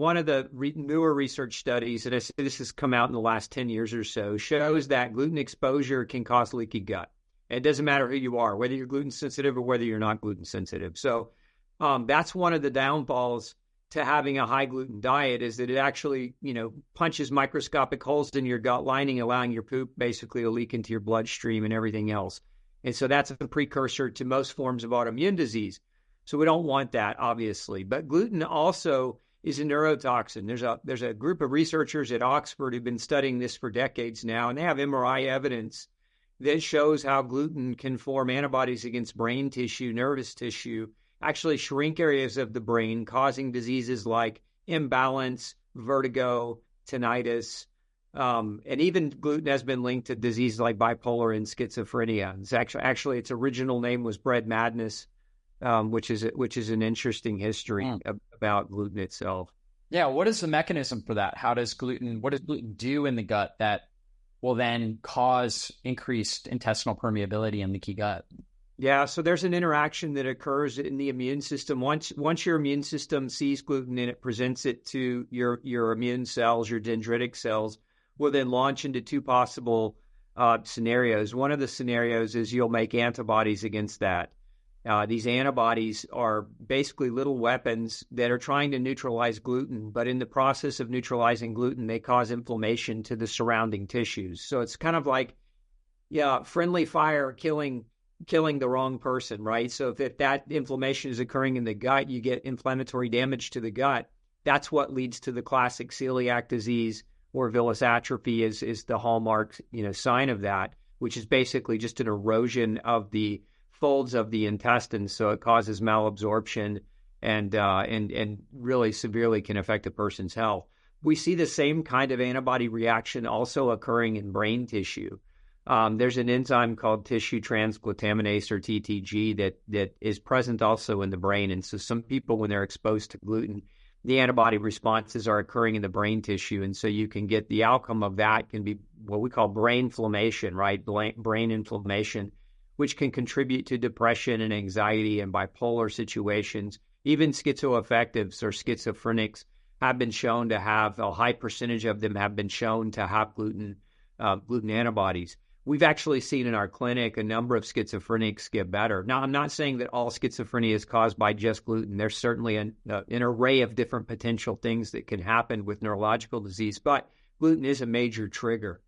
one of the newer research studies, and this has come out in the last 10 years or so, shows that gluten exposure can cause leaky gut. It doesn't matter who you are, whether you're gluten sensitive or whether you're not gluten sensitive. So that's one of the downfalls to having a high gluten diet, is that it actually, punches microscopic holes in your gut lining, allowing your poop basically to leak into your bloodstream and everything else. And so that's a precursor to most forms of autoimmune disease. So we don't want that, obviously. But gluten also is a neurotoxin. There's a group of researchers at Oxford who've been studying this for decades now, and they have MRI evidence that shows how gluten can form antibodies against brain tissue, nervous tissue, actually shrink areas of the brain, causing diseases like imbalance, vertigo, tinnitus, and even gluten has been linked to diseases like bipolar and schizophrenia. It's actually its original name was bread madness, which is an interesting history about gluten itself. Yeah, what is the mechanism for that? What does gluten do in the gut that will then cause increased intestinal permeability and leaky gut? Yeah, so there's an interaction that occurs in the immune system. Once your immune system sees gluten and it presents it to your immune cells, your dendritic cells, will then launch into two possible scenarios. One of the scenarios is you'll make antibodies against that. These antibodies are basically little weapons that are trying to neutralize gluten, but in the process of neutralizing gluten, they cause inflammation to the surrounding tissues. So it's kind of like, friendly fire killing the wrong person, right? So if that inflammation is occurring in the gut, you get inflammatory damage to the gut. That's what leads to the classic celiac disease, or villus atrophy is the hallmark, sign of that, which is basically just an erosion of the folds of the intestines. So it causes malabsorption and really severely can affect a person's health. We see the same kind of antibody reaction also occurring in brain tissue. There's an enzyme called tissue transglutaminase, or TTG, that is present also in the brain. And so some people, when they're exposed to gluten, the antibody responses are occurring in the brain tissue. And so you can get the outcome of that can be what we call brain inflammation, right? Brain inflammation, which can contribute to depression and anxiety and bipolar situations. Even schizoaffectives or schizophrenics have been shown to have, a high percentage of them have been shown to have gluten antibodies. We've actually seen in our clinic a number of schizophrenics get better. Now, I'm not saying that all schizophrenia is caused by just gluten. There's certainly an array of different potential things that can happen with neurological disease, but gluten is a major trigger.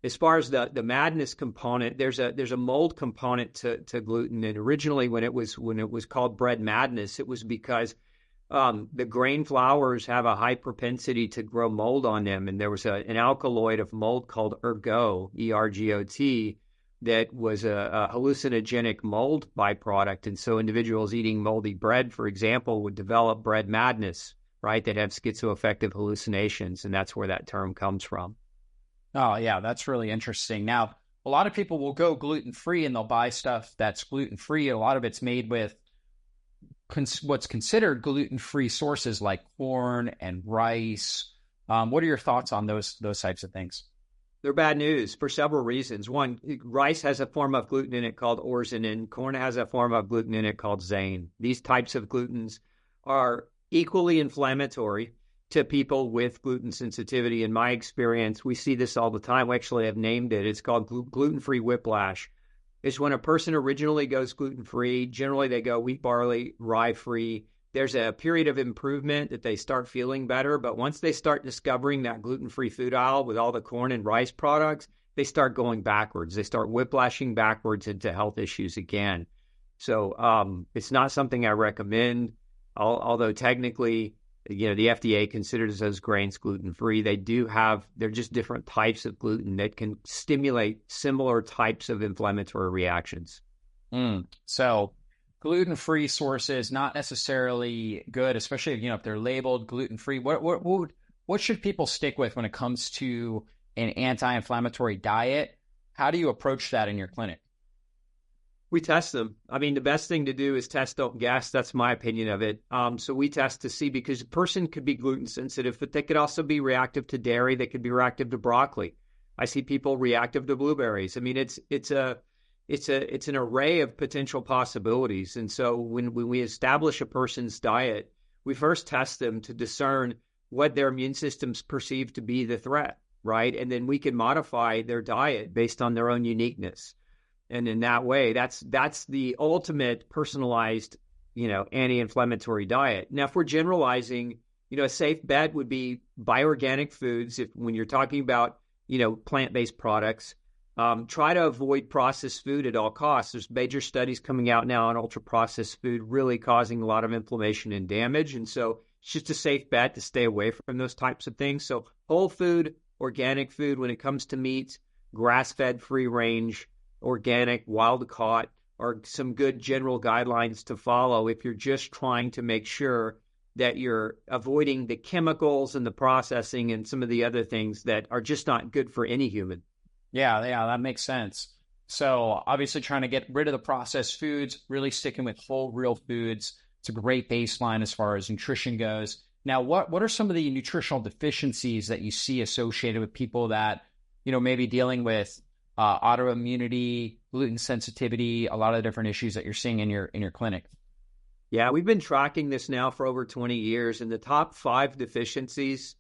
As far as the madness component, there's a mold component to gluten. And originally, when it was called bread madness, it was because the grain flours have a high propensity to grow mold on them. And there was an alkaloid of mold called ergot, ERGOT, that was a hallucinogenic mold byproduct. And so individuals eating moldy bread, for example, would develop bread madness, right? They'd have schizoaffective hallucinations. And that's where that term comes from. Oh, yeah, that's really interesting. Now, a lot of people will go gluten-free and they'll buy stuff that's gluten-free. A lot of it's made with what's considered gluten-free sources like corn and rice. What are your thoughts on those types of things? They're bad news for several reasons. One, rice has a form of gluten in it called orzanin. Corn has a form of gluten in it called zein. These types of glutens are equally inflammatory to people with gluten sensitivity. In my experience, we see this all the time. We actually have named it. It's called gluten-free whiplash. It's when a person originally goes gluten-free. Generally, they go wheat, barley, rye-free. There's a period of improvement that they start feeling better. But once they start discovering that gluten-free food aisle with all the corn and rice products, they start going backwards. They start whiplashing backwards into health issues again. So it's not something I recommend, although technically, the FDA considers those grains gluten-free. They're just different types of gluten that can stimulate similar types of inflammatory reactions. So gluten-free sources, not necessarily good, especially, if they're labeled gluten-free. What should people stick with when it comes to an anti-inflammatory diet? How do you approach that in your clinic? We test them. I mean, the best thing to do is test, don't guess. That's my opinion of it. So we test to see, because a person could be gluten sensitive, but they could also be reactive to dairy. They could be reactive to broccoli. I see people reactive to blueberries. I mean, it's an array of potential possibilities. And so when we establish a person's diet, we first test them to discern what their immune systems perceive to be the threat, right? And then we can modify their diet based on their own uniqueness. And in that way, that's the ultimate personalized, anti-inflammatory diet. Now, if we're generalizing, a safe bet would be bioorganic foods. When you're talking about, plant-based products, try to avoid processed food at all costs. There's major studies coming out now on ultra-processed food really causing a lot of inflammation and damage. And so it's just a safe bet to stay away from those types of things. So whole food, organic food when it comes to meat, grass-fed, free-range, organic, wild-caught are some good general guidelines to follow if you're just trying to make sure that you're avoiding the chemicals and the processing and some of the other things that are just not good for any human. Yeah, that makes sense. So obviously trying to get rid of the processed foods, really sticking with whole, real foods. It's a great baseline as far as nutrition goes. Now, what are some of the nutritional deficiencies that you see associated with people that, maybe dealing with autoimmunity, gluten sensitivity, a lot of the different issues that you're seeing in your clinic? Yeah, we've been tracking this now for over 20 years, and the top 5 deficiencies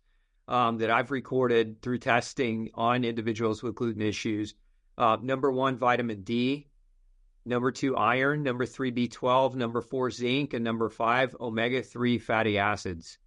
that I've recorded through testing on individuals with gluten issues, number 1, vitamin D, number 2, iron, number 3, B12, number 4, zinc, and number 5, omega-3 fatty acids.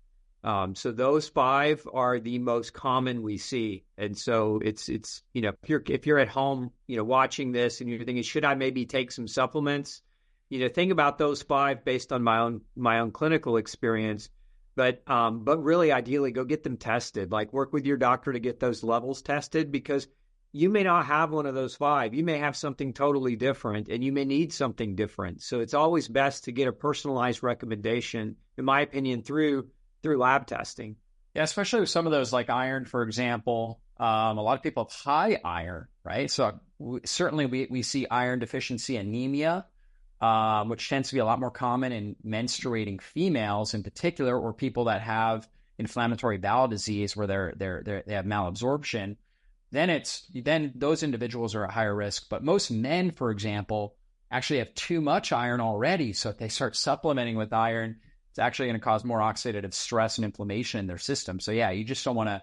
So those 5 are the most common we see. And so it's if you're at home, watching this and you're thinking, should I maybe take some supplements? Think about those 5 based on my own clinical experience. But really, ideally, go get them tested. Like, work with your doctor to get those levels tested, because you may not have one of those 5. You may have something totally different, and you may need something different. So it's always best to get a personalized recommendation, in my opinion, through lab testing. Yeah, especially with some of those like iron, for example. A lot of people have high iron, right? So certainly we see iron deficiency anemia, which tends to be a lot more common in menstruating females in particular, or people that have inflammatory bowel disease where they have malabsorption. Then those individuals are at higher risk. But most men, for example, actually have too much iron already. So if they start supplementing with iron, it's actually going to cause more oxidative stress and inflammation in their system. So yeah, you don't want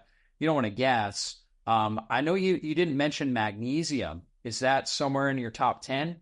to guess. I know you didn't mention magnesium. Is that somewhere in your top 10?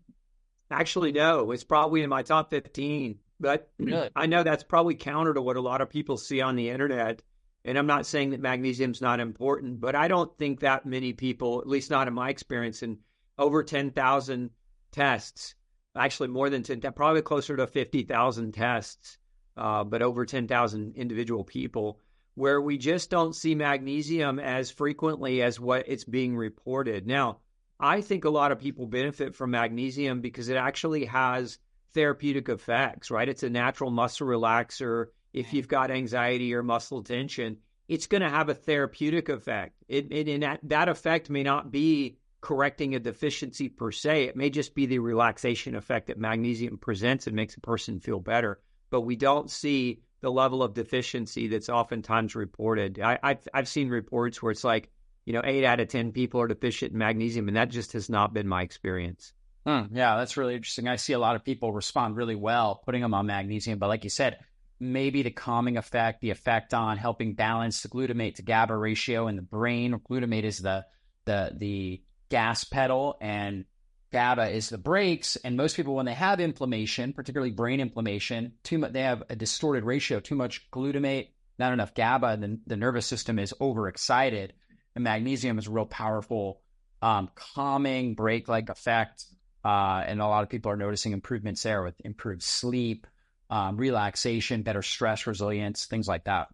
Actually, no, it's probably in my top 15, but Really? I know that's probably counter to what a lot of people see on the internet. And I'm not saying that magnesium's not important, but I don't think that many people, at least not in my experience, in over 10,000 tests, actually more than 10, probably closer to 50,000 tests, but over 10,000 individual people, where we just don't see magnesium as frequently as what it's being reported. Now, I think a lot of people benefit from magnesium because it actually has therapeutic effects, right? It's a natural muscle relaxer. If you've got anxiety or muscle tension, it's going to have a therapeutic effect. That effect may not be correcting a deficiency per se. It may just be the relaxation effect that magnesium presents and makes a person feel better. But we don't see the level of deficiency that's oftentimes reported. I've seen reports where it's like, 8 out of 10 people are deficient in magnesium, and that just has not been my experience. Yeah, that's really interesting. I see a lot of people respond really well putting them on magnesium, but like you said, maybe the calming effect, the effect on helping balance the glutamate to GABA ratio in the brain. Glutamate is the gas pedal, and GABA is the brakes. And most people, when they have inflammation, particularly brain inflammation, they have a distorted ratio, too much glutamate, not enough GABA, and then the nervous system is overexcited. And magnesium is a real powerful calming brake-like effect. And a lot of people are noticing improvements there with improved sleep, relaxation, better stress resilience, things like that.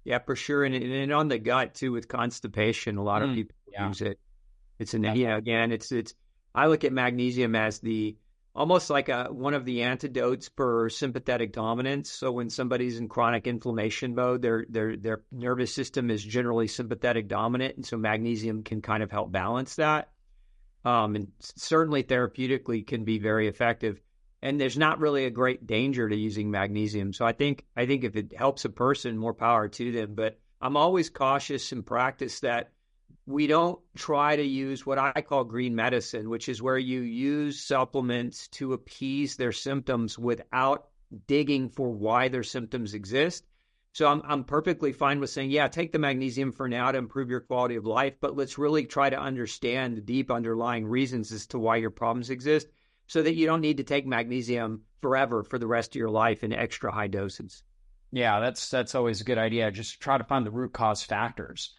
Yeah, for sure. And on the gut too, with constipation, a lot of people use it. I look at magnesium as almost like one of the antidotes for sympathetic dominance. So when somebody's in chronic inflammation mode, their nervous system is generally sympathetic dominant, and so magnesium can kind of help balance that. And certainly therapeutically can be very effective. And there's not really a great danger to using magnesium. So I think if it helps a person, more power to them. But I'm always cautious in practice that we don't try to use what I call green medicine, which is where you use supplements to appease their symptoms without digging for why their symptoms exist. So I'm perfectly fine with saying, yeah, take the magnesium for now to improve your quality of life, but let's really try to understand the deep underlying reasons as to why your problems exist so that you don't need to take magnesium forever for the rest of your life in extra high doses. Yeah, that's always a good idea. Just try to find the root cause factors.